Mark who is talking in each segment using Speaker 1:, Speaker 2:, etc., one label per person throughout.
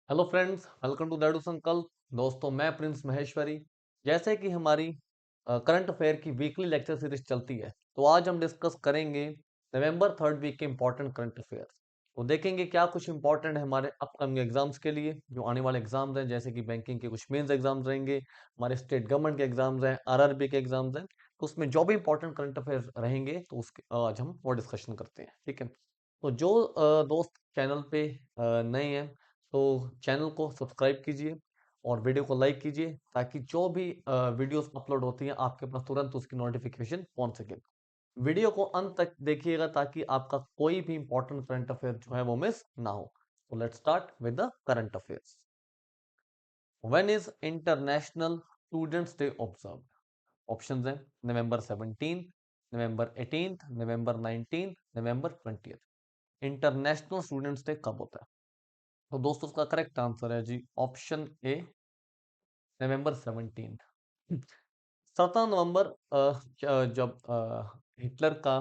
Speaker 1: Hello friends, welcome to दैडू संकल्प। दोस्तों, मैं प्रिंस महेश्वरी। जैसे कि हमारी करंट अफेयर की वीकली लेक्चर सीरीज चलती है, तो आज हम डिस्कस करेंगे नवंबर थर्ड वीक के इंपॉर्टेंट करंट अफेयर्स। तो देखेंगे क्या कुछ इंपॉर्टेंट है हमारे अपकमिंग एग्जाम्स के लिए, जो आने वाले एग्जाम्स हैं, जैसे कि बैंकिंग के कुछ मेंस एग्जाम्स रहेंगे, हमारे स्टेट गवर्नमेंट के एग्जाम्स हैं, आरआरबी के एग्जाम्स हैं। तो उसमें जो भी इंपॉर्टेंट करंट अफेयर रहेंगे, तो उसके आज हम वो डिस्कशन करते हैं। ठीक है। तो जो दोस्त चैनल पे नए हैं, तो चैनल को सब्सक्राइब कीजिए और वीडियो को लाइक कीजिए, ताकि जो भी वीडियोस अपलोड होती हैं आपके पास तुरंत उसकी नोटिफिकेशन पहुंच सके। वीडियो को अंत तक देखिएगा ताकि आपका कोई भी इंपॉर्टेंट करंट अफेयर जो है वो मिस ना हो। तो let's start with the current affairs. When is international students day observe? Options हैं नवंबर 17, नवंबर 18, नवंबर 19, नवंबर 20। इंटरनेशनल स्टूडेंट्स डे कब होता है? तो दोस्तों, उसका करेक्ट आंसर है जी ऑप्शन ए, नवंबर 17। 17 नवंबर जब हिटलर का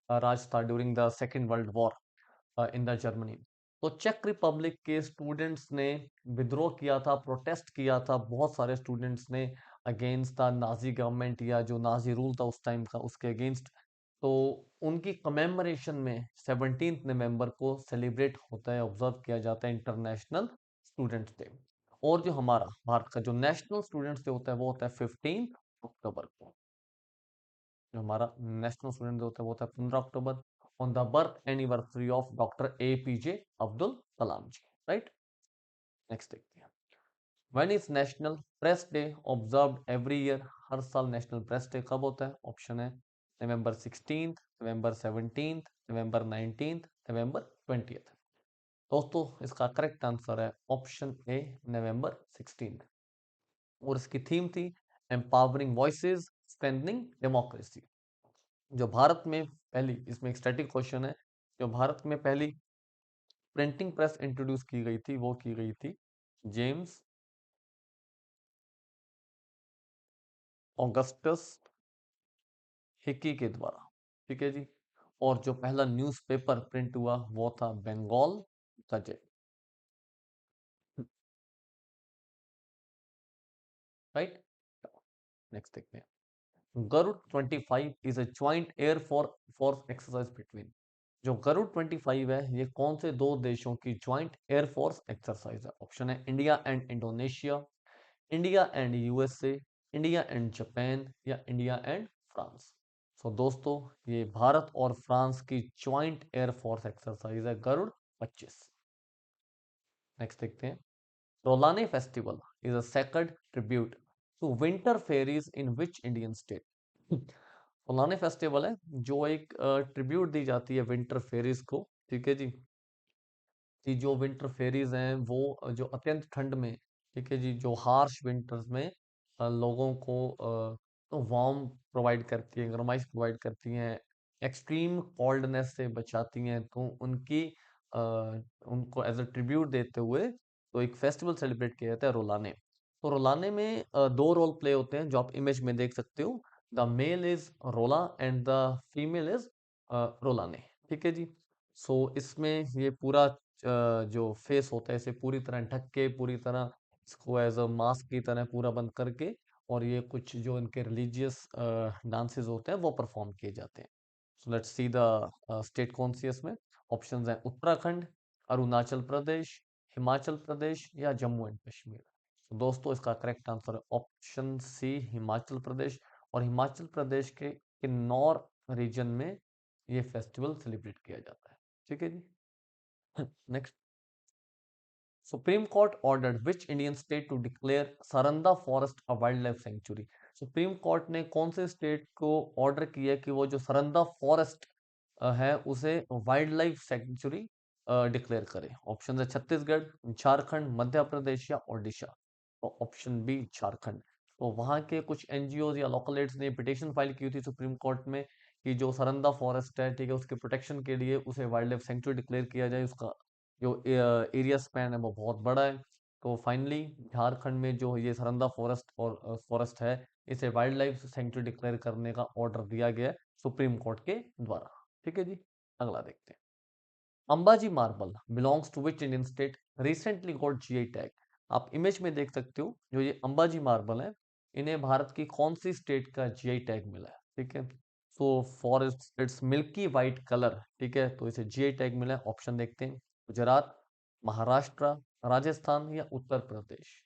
Speaker 1: राज था during the second world war in the Germany, तो चेक रिपब्लिक के स्टूडेंट्स ने विद्रोह किया था, प्रोटेस्ट किया था बहुत सारे स्टूडेंट्स ने अगेंस्ट द नाजी गवर्नमेंट, या जो नाजी रूल था उस टाइम का, उसके अगेंस्ट। तो उनकी कमेमोरेशन में 17 नवंबर को सेलिब्रेट होता है, ऑब्जर्व किया जाता है इंटरनेशनल स्टूडेंट्स डे। और जो हमारा भारत का जो नेशनल स्टूडेंट्स डे होता है वो होता है 15 अक्टूबर को। जो हमारा नेशनल स्टूडेंट डे होता है वो होता है 15 October, on the birth anniversary of doctor APJ Abdul Kalam ji. Right. Next देखते हैं। When is national press day observed every year? हर साल नेशनल प्रेस डे कब होता है? ऑप्शन है नवंबर 16, नवंबर 17, नवंबर 19, नवंबर 20। दोस्तों, इसका करेक्ट आंसर है ऑप्शन ए, नवंबर 16। और इसकी थीम थी एम्पावरिंग वॉइसेस, स्ट्रेंथनिंग डेमोक्रेसी। जो भारत में पहली, इसमें एक स्टैटिक क्वेश्चन है, जो भारत में पहली प्रिंटिंग प्रेस इंट्रोड्यूस की गई थी वो की गई थी जेम्स ऑगस्टस हिकी के द्वारा। ठीक है जी। और जो पहला न्यूज़पेपर प्रिंट हुआ वो था बंगाल गजेट। राइट। नेक्स्ट देखते हैं। Garuda 25 is a joint air force exercise between? जो गरुड़ 25 है, ये कौन से दो देशों की ज्वाइंट एयरफोर्स एक्सरसाइज है? ऑप्शन है India and Indonesia, India and USA, India and Japan, या इंडिया एंड फ्रांस। सो दोस्तों, ये भारत और फ्रांस की ज्वाइंट एयरफोर्स एक्सरसाइज है गरुड़ 25। नेक्स्ट देखते हैं। Rolane festival is a sacred tribute to winter fairies in which Indian state? Rolane festival है जो एक ट्रिब्यूट दी जाती है विंटर फेरीज को। ठीक है जी। कि जो विंटर फेरीज हैं वो जो अत्यंत ठंड में, ठीक है जी, जो हार्श विंटर्स में लोगों को वार्म प्रोवाइड करती हैं, गर्माइश प्रोवाइड करती हैं, एक्सट्रीम कोल्डनेस से बचाती हैं, तो अ, उनको एज अ ट्रिब्यूट देते हुए तो एक फेस्टिवल सेलिब्रेट किया जाता है रोलाने। तो रोलाने में दो रोल प्ले होते हैं, जो आप इमेज में देख सकते हो। द मेल इज रोला एंड द फीमेल इज रोलाने। ठीक है जी। सो इसमें ये पूरा जो फेस होता है इसे पूरी तरह ढक के, पूरी तरह इसको एज अ मास्क की तरह पूरा बंद करके, और ये कुछ जो इनके रिलीजियस डांसेस होते हैं वो परफॉर्म किए जाते हैं। So let's see the state कौन सी है इसमें। ऑप्शंस हैं उत्तराखंड, अरुणाचल प्रदेश, हिमाचल प्रदेश, या जम्मू एंड कश्मीर। तो दोस्तों, इसका करेक्ट आंसर है ऑप्शन सी, हिमाचल प्रदेश। और हिमाचल प्रदेश के किन्नौर रीजन में ये फेस्टिवल सेलिब्रेट किया जाता है। ठीक है जी। Next. Supreme Court ordered which Indian state to declare Saranda forest a wildlife sanctuary? Supreme Court ने कौन से स्टेट को ऑर्डर किया कि वो जो सरंदा फॉरेस्ट है उसे वाइल्ड लाइफ सेंचुरी डिक्लेयर करे? ऑप्शन है छत्तीसगढ़, झारखंड, मध्य प्रदेश, या ओडिशा। तो ऑप्शन बी, झारखंड। तो वहां के कुछ NGOs या लोकल एड्स ने पिटिशन फाइल की थी सुप्रीम कोर्ट में कि जो सरंदा फॉरेस्ट है, ठीक है, उसके प्रोटेक्शन के लिए उसे वाइल्ड लाइफ सेंचुरी डिक्लेयर किया जाए। उसका जो एरिया स्पैन है वो बहुत बड़ा है। तो फाइनली झारखंड में जो ये सरंदा फॉरेस्ट और फॉरेस्ट है, इसे वाइल्ड लाइफ सेंचुरी डिक्लेयर करने का ऑर्डर दिया गया है सुप्रीम कोर्ट के द्वारा। ठीक है जी। अगला देखते हैं। Ambaji marble belongs to which Indian state recently got GI tag. आप इमेज में देख सकते हो जो ये अंबाजी मार्बल है, इन्हें भारत की कौन सी स्टेट का जीआई टैग मिला है, ठीक है। So for its milky white colour, ठीक है, तो इसे जीआई टैग मिला है। ऑप्शन देखते हैं, गुजरात, महाराष्ट्र, राजस्थान या उत्तर प्रदेश।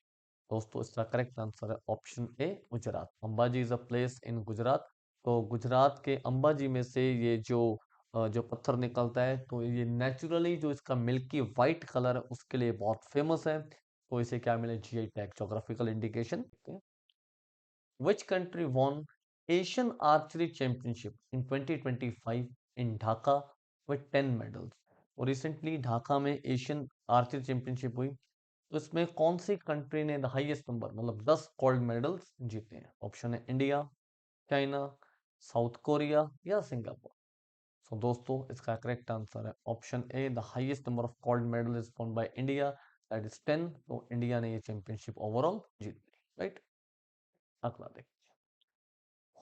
Speaker 1: दोस्तों इसका करेक्ट आंसर है option A, Gujarat. Ambaji is a place in Gujarat. तो गुजरात के अंबाजी में से ये जो पत्थर निकलता है, तो ये नेचुरली जो इसका मिल्की वाइट कलर है उसके लिए बहुत फेमस है। तो इसे क्या मिले, GI tag, geographical indication. Which country won Asian archery championship in 2025 in Dhaka with 10 medals. और रिसेंटली ढाका में एशियन आर्चरी चैंपियनशिप हुई, तो इसमें कौन सी कंट्री ने द हाईएस्ट नंबर, मतलब 10 गोल्ड मेडल्स जीते हैं। ऑप्शन है इंडिया, चाइना, साउथ कोरिया या सिंगापुर। सो दोस्तों इसका करेक्ट आंसर है option A, the highest number of gold medal is won by India, that is 10। तो इंडिया ने ये चैंपियनशिप ओवरऑल जीत ली, राइट। अगला देखिए,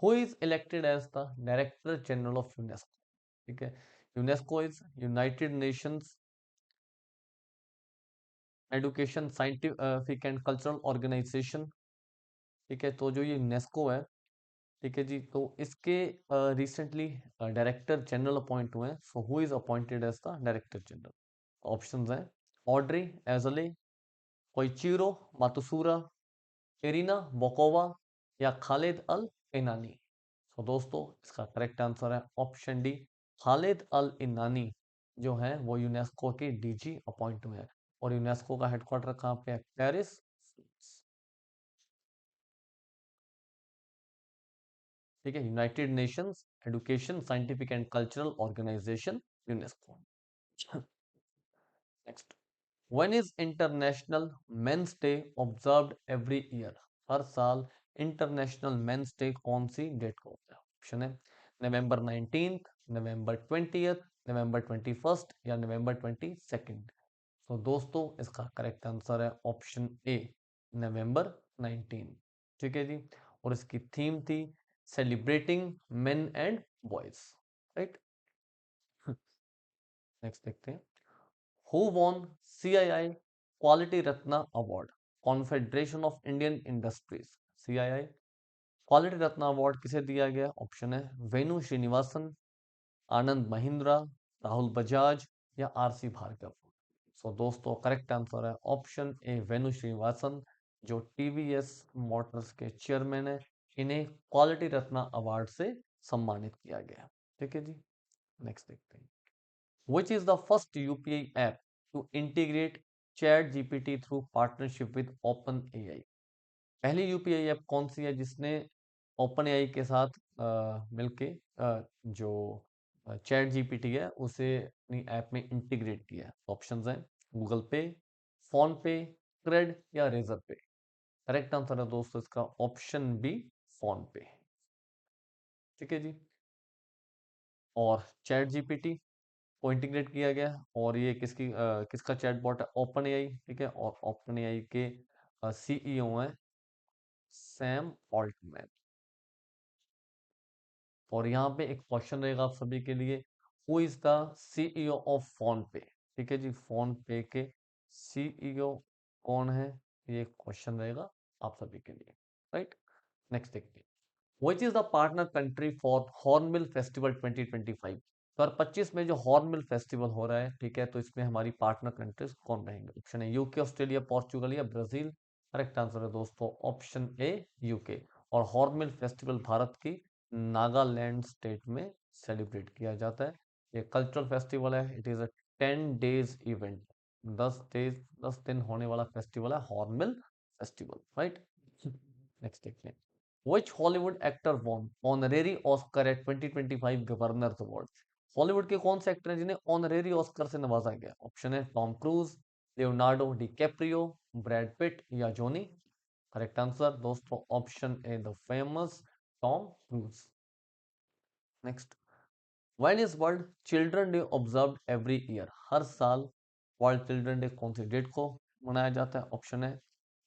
Speaker 1: who is elected as the director general of UNESCO, ठीक है। UNESCO is United Nations education scientific and cultural organization, ठीक है। तो जो ये यूनेस्को है, ठीक है जी, तो इसके रिसेंटली डायरेक्टर जनरल अपॉइंट हुए हैं। So who is appointed as the director general. Options हैं, Audrey Azoulay, Koichiro Matsuura, Irina Bokova या खालिद अल इनानी। तो दोस्तों इसका करेक्ट आंसर है option D, Khaled El Enany जो है वो यूनेस्को के डीजी अपॉइंट हुए हैं। और यूनेस्को का हेडक्वार्टर कहाँ पे है, पेरिस। ठीक है, United Nations education scientific and cultural Organization, UNESCO. Next, when is International Men's Day observed every year. हर साल इंटरनेशनल मेंस डे कौन सी डेट को होता है। ऑप्शन है नवंबर 19th, नवंबर 20th, नवंबर 21st या नवंबर 22nd। तो दोस्तों इसका करेक्ट आंसर है ऑप्शन ए, नवंबर 19, ठीक है जी। और इसकी थीम थी celebrating main and boys, right. Next देखते हैं, who won CII quality Ratna award, confederation of Indian industries. CII quality Ratna award किसे दिया गया। ऑप्शन है वेणु श्रीनिवासन, आनंद महिंद्रा, राहुल बजाज या आरसी भार्गव। सो दोस्तों करेक्ट आंसर है ऑप्शन ए, वेणु श्रीनिवासन, जो टीवीएस मोटर्स के चेयरमैन है। इन्हें क्वालिटी रत्ना अवार्ड से सम्मानित किया गया, ठीक है जी। नेक्स्ट देखते हैं, which is the first UPI app to integrate chat GPT through partnership with OpenAI। पहली यूपीआई ऐप कौन सी है जिसने ओपन एआई के साथ मिलके जो चैट जीपीटी है उसे अपनी ऐप में इंटीग्रेट किया है। ऑप्शंस हैं गूगल पे, फोन पे, क्रेड या रेजर पे। करेक्ट आंसर है दोस्तों इसका ऑप्शन बी, फोन पे, ठीक है जी। और चैट जीपीटी को इंटीग्रेट किया गया है, और ये किसका चैटबॉट है, ओपन एआई, ठीक है। और ओपन एआई के सीईओ हैं सैम ऑल्टमैन। और यहाँ पे एक क्वेश्चन रहेगा आप सभी के लिए, who is the CEO of phone पे, ठीक है जी। फोन पे के सीईओ कौन है, ये क्वेश्चन रहेगा आप सभी के लिए, राइट। नेक्स्ट देखते हैं, which is the partner country for hornbill festival 2025। 2025 में जो हॉर्नबिल फेस्टिवल हो रहा है, ठीक है, तो इसमें हमारी पार्टनर कंट्रीज कौन रहेंगे। ऑप्शन है यूके, ऑस्ट्रेलिया, पोर्चुगल या ब्राजील। करेक्ट आंसर है दोस्तों ऑप्शन ए, यूके। और हॉर्नबिल फेस्टिवल भारत की नागालैंड स्टेट में सेलिब्रेट किया जाता है। ये कल्चरल फेस्टिवल है, it is a 10 days event. 10 दिन होने वाला फेस्टिवल है हॉर्नबिल फेस्टिवल, राइट। नेक्स्ट देखते हैं, which Hollywood actor won honorary Oscar at 2025 governors award. Hollywood के कौन से एक्टर हैं जिन्हें ऑनरेरी ऑस्कर से नवाजा गया। ऑप्शन है Tom Cruise, Leonardo DiCaprio, Brad Pitt या जोनी। करेक्ट आंसर दोस्तों option A, the famous Tom Cruise. Next, when is World Children Day observed every year. हर साल वर्ल्ड चिल्ड्रन डे कौन सी डेट को मनाया जाता है। ऑप्शन है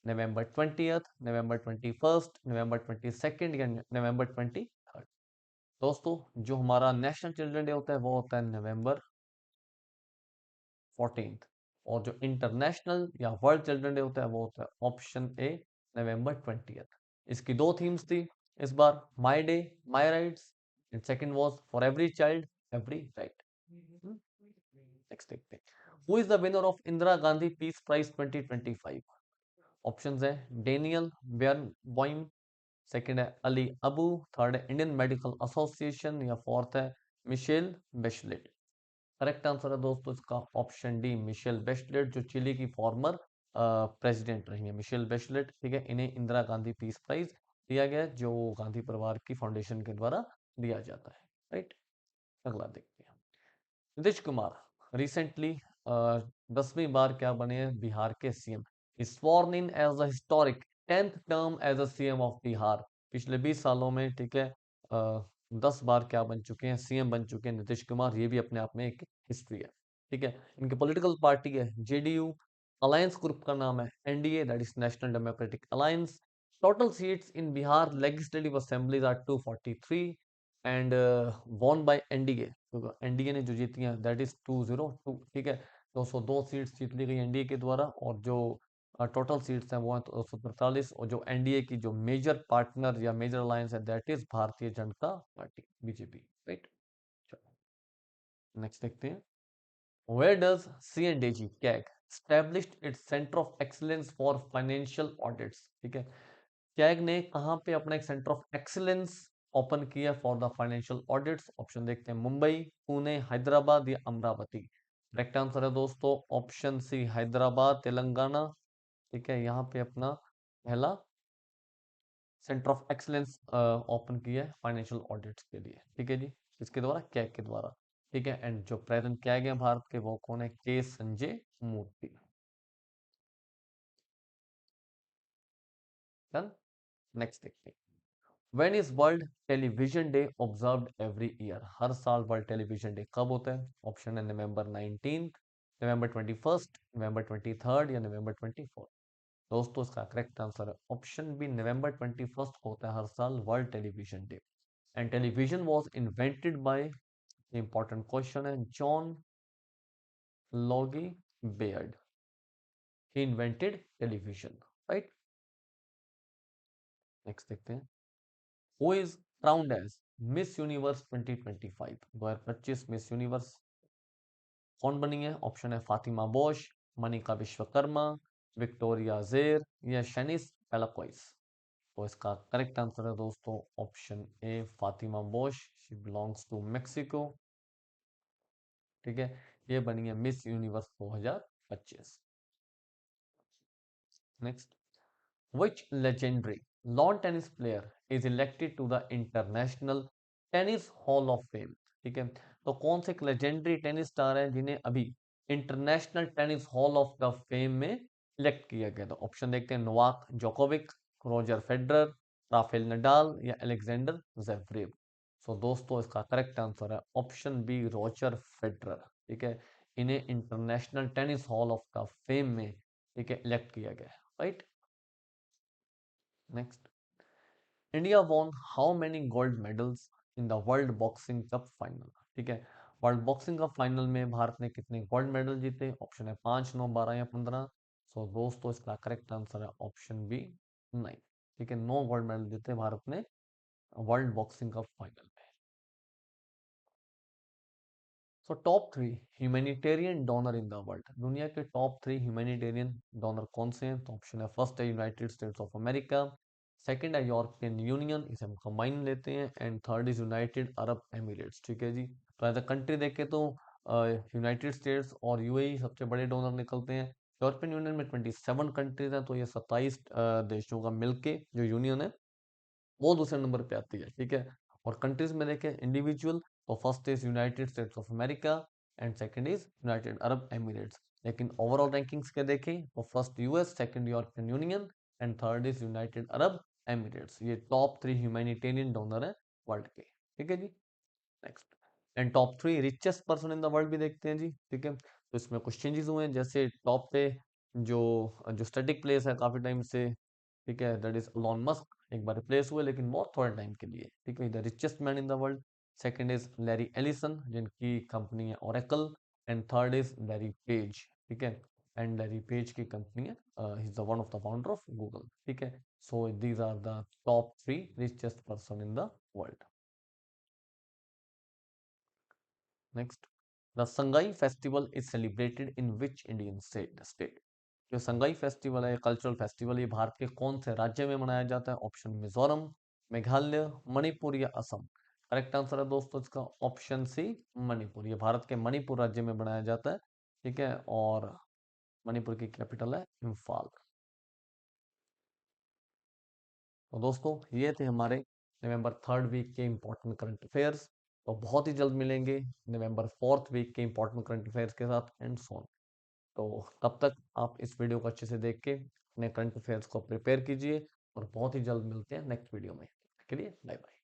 Speaker 1: नवंबर 20th, नवंबर 21st, नवंबर 22nd या नवंबर 23rd। दोस्तों जो हमारा नेशनल चिल्ड्रन डे होता है वो होता है नवंबर 14th। और जो इंटरनेशनल या वर्ल्ड चिल्ड्रन डे होता है वो होता है ऑप्शन ए नवंबर 20th। इसकी दो थीम्स थी इस बार, my day my rights, and second was for every child every right. Next देखते हैं, who is the winner of Indira Gandhi peace prize 2025? Options है डेनियल बेयरबॉइम, सेकंड है अली अबू, थर्ड है इंडियन मेडिकल एसोसिएशन, या fourth है Michelle Bachelet. Correct answer है दोस्तों इसका ऑप्शन डी मिशेल बेचलेट, जो चिली की फॉर्मर प्रेसिडेंट रही है मिशेल बेचलेट। ठीक है, इन्हें इंदिरा गांधी पीस प्राइज दिया गया है, जो गांधी परिवार की फाउंडेशन के द्वारा दिया जाता है। राइट, अगला देखते हैं, नीतीश कुमार रिसेंटली 10वीं बार क्या बने हैं बिहार के सीएम, स्worn in as the historic 10th term as a CM of Bihar. पिछले 20 सालों में, ठीक है, 10 बार क्या बन चुके हैं, सीएम बन चुके हैं नीतीश कुमार। ये भी अपने आप में एक हिस्ट्री है। ठीक है, इनकी पॉलिटिकल पार्टी है जेडीयू, अलायंस ग्रुप का नाम है NDA, that is National Democratic Alliance. Total seats in Bihar legislative assemblies are 243 and won by NDA, क्योंकि एनडीए ने जो जीती है दैट इज 202। ठीक है, 202 सीट्स जीत ली गई एनडीए के द्वारा, और जो टोटल सीट्स हैं वो हैं 243। और जो एनडीए की जो मेजर पार्टनर या मेजर अलायंस है that is Bharatiya Janata party BJP. Right, next देखते हैं, Where does CNDG CAG established its Center of Excellence for Financial Audits? ठीक है, कैग ने कहां पे अपना एक सेंटर ऑफ एक्सीलेंस ओपन किया for the financial audits? Option देखते हैं, मुंबई, पुणे, हैदराबाद या अमरावती। करेक्ट आंसर है दोस्तों ऑप्शन सी हैदराबाद तेलंगाना। ठीक है, यहाँ पे अपना पहला सेंटर ऑफ एक्सीलेंस ओपन किया है फाइनेंशियल ऑडिट्स के लिए। ठीक है जी, इसके द्वारा कैग के द्वारा। ठीक है, एंड जो प्रेजेंट कैग है भारत के वो कौन है? के संजय मूर्ति। डन, नेक्स्ट देखते हैं, when is World Television Day observed every year? हर साल वर्ल्ड टेलीविजन डे कब होता है? ऑप्शन है नवंबर 19th, नवंबर 21st, नवंबर 23rd या नवंबर 24th। दोस्तों इसका करेक्ट आंसर है ऑप्शन बी नवंबर 21st को होता है हर साल World Television Day. And television was invented by, important question है, John Logie Baird. He invented television. Right, next देखते हैं, who is crowned as Miss Universe 2025? 2025 Miss Universe कौन बनी है? ऑप्शन है Fatima Bosch, Manika Vishwakarma, Victoria Kjaer या शनिस पेलाकोइस। तो इसका करेक्ट आंसर है दोस्तों option A Fatima Bosch, she belongs to Mexico. ठीक है, ये बनी है Miss Universe 2025। Next, which legendary lawn tennis player is elected to the International Tennis Hall of Fame? ठीक है, तो कौन से एक लेजेंडरी टेनिस स्टार है जिन्हें अभी international tennis hall of the fame में इलेक्ट किया गया? था ऑप्शन देखते हैं, Novak Djokovic, Roger Federer, Rafael Nadal या अलेक्जेंडर ज़ेवरेव। सो दोस्तों इसका करेक्ट आंसर है ऑप्शन बी रोजर फेडरर। ठीक है, इन्हें international tennis hall of the fame में, ठीक है, इलेक्ट किया गया है। Right, next, India won how many gold medals in the world boxing cup final? ठीक है, वर्ल्ड बॉक्सिंग कप फाइनल में भारत ने कितने गोल्ड मेडल जीते? ऑप्शन है 5, 9, 12 या 15। सो दोस्तों इसका करेक्ट आंसर है ऑप्शन बी 9। ठीक है, 9 गोल्ड मेडल जीते भारत ने वर्ल्ड बॉक्सिंग कप फाइनल में। So top 3 humanitarian donor in the world, दुनिया के टॉप 3 ह्यूमैनिटेरियन डोनर कौन से हैं? तो ऑप्शन है, फर्स्ट है United States of America, second है यूरोपियन यूनियन, इसे हम कंबाइन लेते हैं, and third is United Arab Emirates. ठीक है जी, तो एज अ कंट्री देखें तो यूनाइटेड स्टेट्स और यूएई सबसे बड़े डोनर निकलते हैं। यूरोपियन यूनियन में 27 कंट्रीज हैं, तो ये 27 देशों का मिलके जो यूनियन है वो दूसरे नंबर पे आती है। ठीक है, और कंट्रीज में देखें इंडिविजुअल, तो first is United States of America and second is United Arab Emirates. लेकिन ओवरऑल रैंकिंग्स के देखें तो first US, second European Union and third is United Arab Emirates. ये टॉप 3 ह्यूमैनिटेरियन डोनर है वर्ल्ड के। ठीक है जी, next, and top 3 richest person in the world भी देखते हैं जी। ठीक है, तो इसमें कुछ चेंजेस हुए हैं, जैसे टॉप पे जो जो स्टैटिक प्लेस है काफी टाइम से, ठीक है, दैट इज इलॉन मस्क, एक बार रिप्लेस हुए लेकिन बहुत थोड़े टाइम के लिए। ठीक है, the richest man in the world. Second is Larry Ellison, जिनकी कंपनी है Oracle, and third is Larry Page, ठीक है। एंड लैरी पेज की कंपनी है, he is the one of the founder of Google, ठीक है। So these are the top 3 richest person in the world. Next, the Sangai festival is celebrated in which Indian state. जो Sangai festival है, cultural festival, ये भारत के कौन से राज्य में मनाया जाता है? ऑप्शन मिजोरम, मेघालय, मणिपुर या असम। करेक्ट आंसर है दोस्तों इसका ऑप्शन सी, मणिपुर। ये भारत के मणिपुर राज्य में मनाया जाता है, ठीक है। और मणिपुर की कैपिटल है इम्फाल। तो दोस्तों ये थे हमारे नवंबर 3rd वीक के इंपॉर्टेंट करंट अफेयर्स। तो बहुत ही जल्द मिलेंगे नवंबर 4th वीक के इंपॉर्टेंट करंट अफेयर्स के साथ एंड सो ऑन। तो तब तक आप इस वीडियो को अच्छे से देख के अपने करंट अफेयर्स को प्रिपेयर कीजिए और बहुत ही जल्द मिलते हैं नेक्स्ट वीडियो में। के लिए बाय बाय।